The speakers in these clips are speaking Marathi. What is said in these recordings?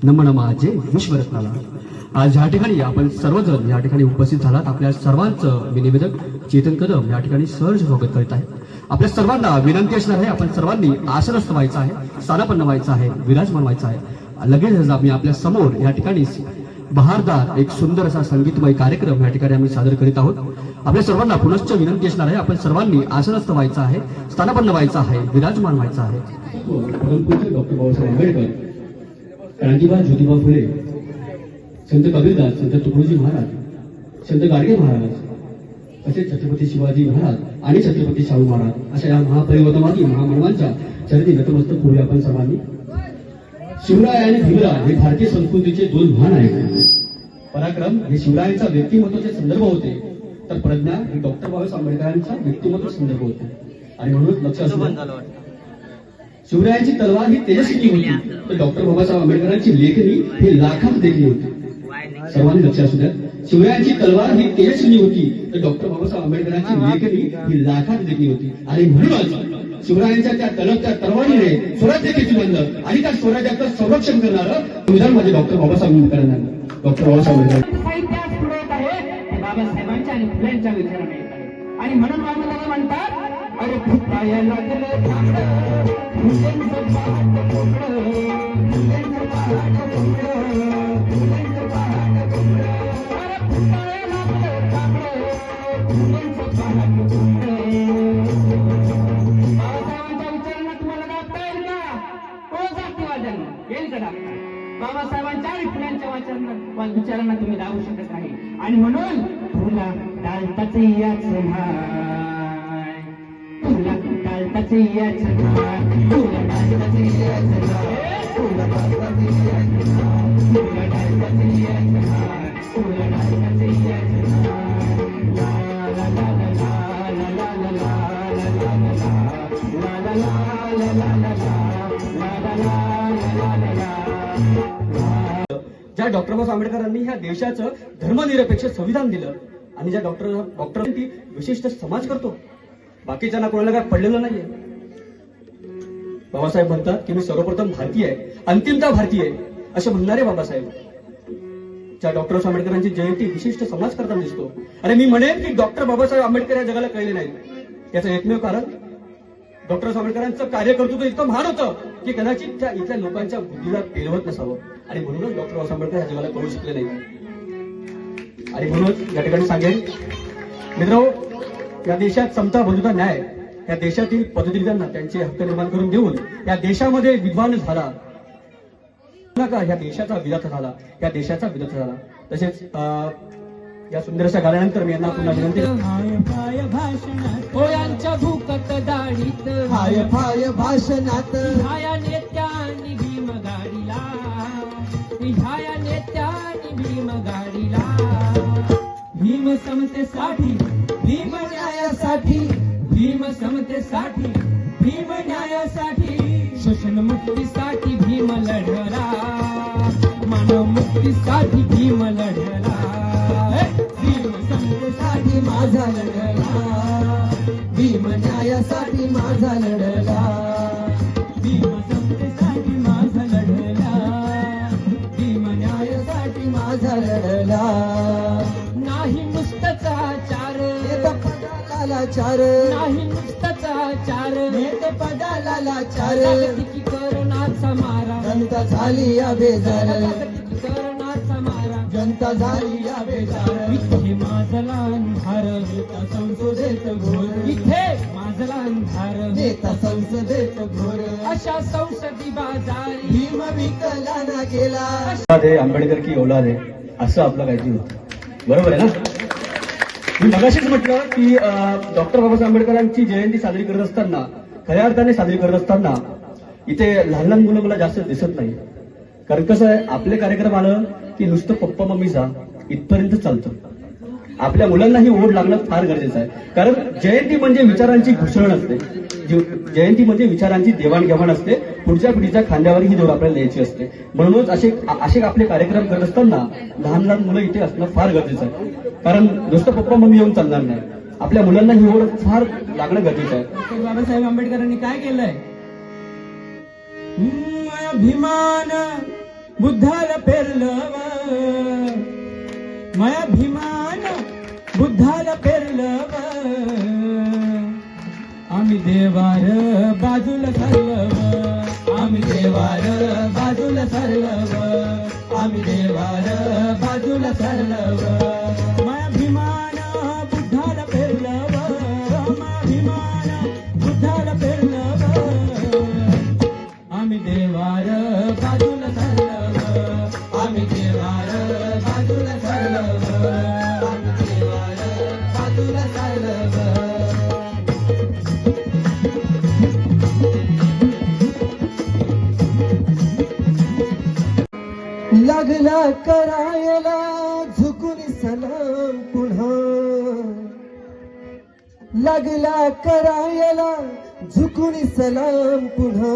नमन माझे विश्वरत्नाला. आज या ठिकाणी आपण सर्वजण या ठिकाणी उपस्थित झालात. आपल्या सर्वांचं मी निवेदक चेतन कदम या ठिकाणी सहर्ष स्वागत करीत आहे. आपल्या सर्वांना विनंती असणार आहे, आपण सर्वांनी आसनस्थ व्हायचं आहे, स्थानापन्न व्हायचं आहे, विराजमान व्हायचं आहे. लगेच आम्ही आपल्या समोर या ठिकाणी बहारदार एक सुंदर असा संगीतमय कार्यक्रम या ठिकाणी आम्ही सादर करीत आहोत. आपल्या सर्वांना पुनश्च विनंती असणार आहे, आपण सर्वांनी आसनस्थ व्हायचं आहे, स्थानापन्न व्हायचं आहे, विराजमान व्हायचं आहे. परमपूज्य डॉक्टर बाबासाहेब आंबेडकर, क्रांतिबा ज्योतिबा फुले, संत कबीरदास, संत तुकडोजी महाराज, संत गाडगे महाराज, तसेच छत्रपती शिवाजी महाराज आणि छत्रपती शाहू महाराज अशा या महापरिवर्तनवादी महामानवांच्या चरणी नतमस्तक होऊया आपण सर्वांनी. शिवराय आणि भीमराय हे भारतीय संस्कृतीचे दोन महान आहेत. पराक्रम हे शिवरायांचा व्यक्तिमत्वाचे संदर्भ होते, तर प्रज्ञा हे डॉक्टर बाबासाहेब आंबेडकरांचा व्यक्तिमत्व संदर्भ होते. आणि म्हणून लक्ष असू शिवरायांची तलवार ही तेजस्वी होती, तर डॉक्टर बाबासाहेब आंबेडकरांची लेखणी ही लाखात देखणी होती. सर्वांनी लक्ष असू द्या, शिवरायांची तलवार ही तेजस्वी होती, तर डॉक्टर बाबासाहेब आंबेडकरांची लेखणी ही लाखात देखणी होती. आणि म्हणूनच शिवरायांच्या त्या तलवारच्या तलवारीने स्वराज्य घेतली बंद आणि त्या स्वराज्याचं संरक्षण करणारं संविधान म्हणजे डॉक्टर बाबासाहेब आंबेडकरांना डॉक्टर बाबासाहेब आंबेडकर साहित्यात पुरवत आहे बाबासाहेबांच्या आणि फुलेंच्या विचाराने येत आहे. आणि म्हणून बाबासाहेब म्हणतात, अरे फुटाया लागलं झाडं, फुलेंचं पाट कोंबडं, फुलेंचं पाट कोंबडं, फुलेंचं पाट कोंबडं, अरे फुटाया लागलं झाडं, फुलेंचं पाट कोंबडं. बाबासाहेबांच्या विचारांना तुम्हाला दाबता येईल का? हो जातीवाद्यांना येईल का दाबता? बाबासाहेबांच्या आणि फुल्यांच्या विचारांना तुम्ही दाबू शकत नाही. आणि म्हणून तुला डालताच याच माय, तुला डालताच याच माय, तुला डालताच याच माय, तुला डालताच याच माय, तुला डालताच याच माय, तुला डालताच याच माय. ला ला ला ला ला ला ला ला ला ला ला ला ला ला ला ला. ज्या डॉक्टर बाबासाहेब आंबेडकरांनी ह्या देशाचं धर्मनिरपेक्ष संविधान दिलं आणि ज्या डॉक्टरांनी विशिष्ट समाज करतो, बाकीच्यांना कोणाला काय पडलेलं नाहीये. बाबासाहेब म्हणतात की मी सर्वप्रथम भारतीय आहे, अंतिमता भारतीय आहे असे म्हणणारे बाबासाहेब ज्या डॉक्टर बाबासाहेब आंबेडकरांची जयंती विशिष्ट समाज करताना दिसतो. अरे मी म्हणेन की डॉक्टर बाबासाहेब आंबेडकर या जगाला कळले नाही. याचं एकमेव कारण डॉक्टर आंबेडकरांचं कार्यकर्तृत्व इतकं महान होतं की कदाचित त्या इथल्या लोकांच्या बुद्धीला पेलवत नसावं. आणि म्हणूनच डॉक्टर बाबासाहेब आंबेडकर या जगाला कळू शकले नाही. आणि म्हणून या ठिकाणी सांगेन मित्रांनो, या देशात समता बंधुता न्याय या देशातील पदवीधरांना त्यांचे हक्क निर्माण करून देऊन या देशामध्ये विद्वान झाला का, या देशाचा विधाता झाला, या देशाचा विधाता झाला. तसेच या सुंदर अशा गाण्यानंतर मी यांना पुन्हा विनंती पोळ्यांच्या भूकत दाढीत, हाय फाय भाषणात, ह्या नेत्यांनी भीम गाडीला, ह्या नेत्यांनी भीम गाडीला. भीम समतेसाठी, भीम न्यायासाठी, भीम समतेसाठी, भीम न्यायासाठी, शोषण मुक्तीसाठी भीम लढला, मानव मुक्तीसाठी भीम लढला. भीम समतेसाठी माझा लढला, भीम न्यायासाठी माझा लढला, भीम समतेसाठी माझा लढला, भीम न्यायासाठी माझा लढला. नाही नुसतंच आचार, लाचार, नाही नुसतंच आचार, पदाला लाचार, जागतिकीकरणाचा मारा, जनता झाली या बेजार, जागतिकीकरणाचा मारा, जनता झाली या बेजार. इथे माझला अंधार, नेता संसदेत घोर, इथे माझला अंधार, नेता संसदेत घोर, अशा संसदी बाजारी भीम विकलाना गेला. आंबेडकर की औलाद आहे असं आपलं काहीतरी होतं. बरोबर आहे ना? मी मगाशीच म्हटलं की डॉक्टर बाबासाहेब आंबेडकरांची जयंती साजरी करत असताना, खऱ्या अर्थाने साजरी करत असताना इथे लहान लहान मुलं मला जास्त दिसत नाही. कारण कसं आहे, आपले कार्यक्रम आलं की नुसतं पप्पा मम्मीचा इथपर्यंत चालतं. आपल्या मुलांनाही ओढ लागणं फार गरजेचं आहे. कारण जयंती म्हणजे विचारांची घुसळण असते, जयंती म्हणजे विचारांची देवाणघेवाण असते, पुढच्या पिढीच्या खांद्यावर ही जोर आपल्याला द्यायची असते. म्हणूनच असे आपले कार्यक्रम करत असताना लहान लहान मुलं इथे असणं फार गरजेचं आहे. कारण नुसतं पप्पा मम्मी येऊन चालणार नाही, आपल्या मुलांना ही ओढ फार लागणं गरजेचं आहे. बाबासाहेब आंबेडकरांनी काय केलंय? अभिमान बुद्धाला पेरलं व माया भीमान बुद्धाला पेरलं व आम्ही देवार बाजूला सरलं व आम्ही देवार बाजूला सरलं व आम्ही देवार बाजूला सरलं व माया भीमान बुद्धाला पेरलं व माया भीमान बुद्धाला पेरलं व आम्ही देवार बाजूला सरलं व आम्ही देवार बाजूला सरलं व आम्ही देवार बाजूला सरलं व लागला करायला झुकून सलाम पुन्हा लागला करायला झुकून सलाम पुन्हा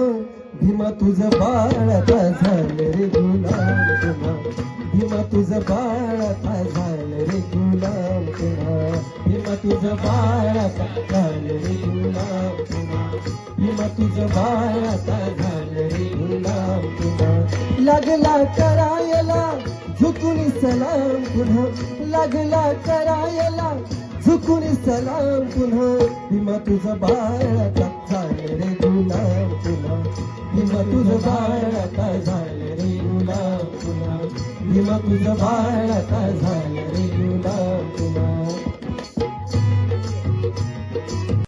भीमा तुझं बाळ आता झालं रे गुलाम पुन्हा भीमा तुझं बाळ आता झालं रे गुलाम पुन्हा भीमा तुझं बाळ आता झालं रे गुलाम पुन्हा भीमा तुझं बाळ आता झालं रे गुलाम पुन्हा लागला करायला झुकून सलाम पुन्हा लागला करायला झुकून सलाम पुन्हा भीमा तुझं बाळ आता झालं रे गुलाम पुन्हा भीमा तुझं बाळ आता झालं रे गुलाम पुन्हा भीमा तुझं बाळ आता झालं रे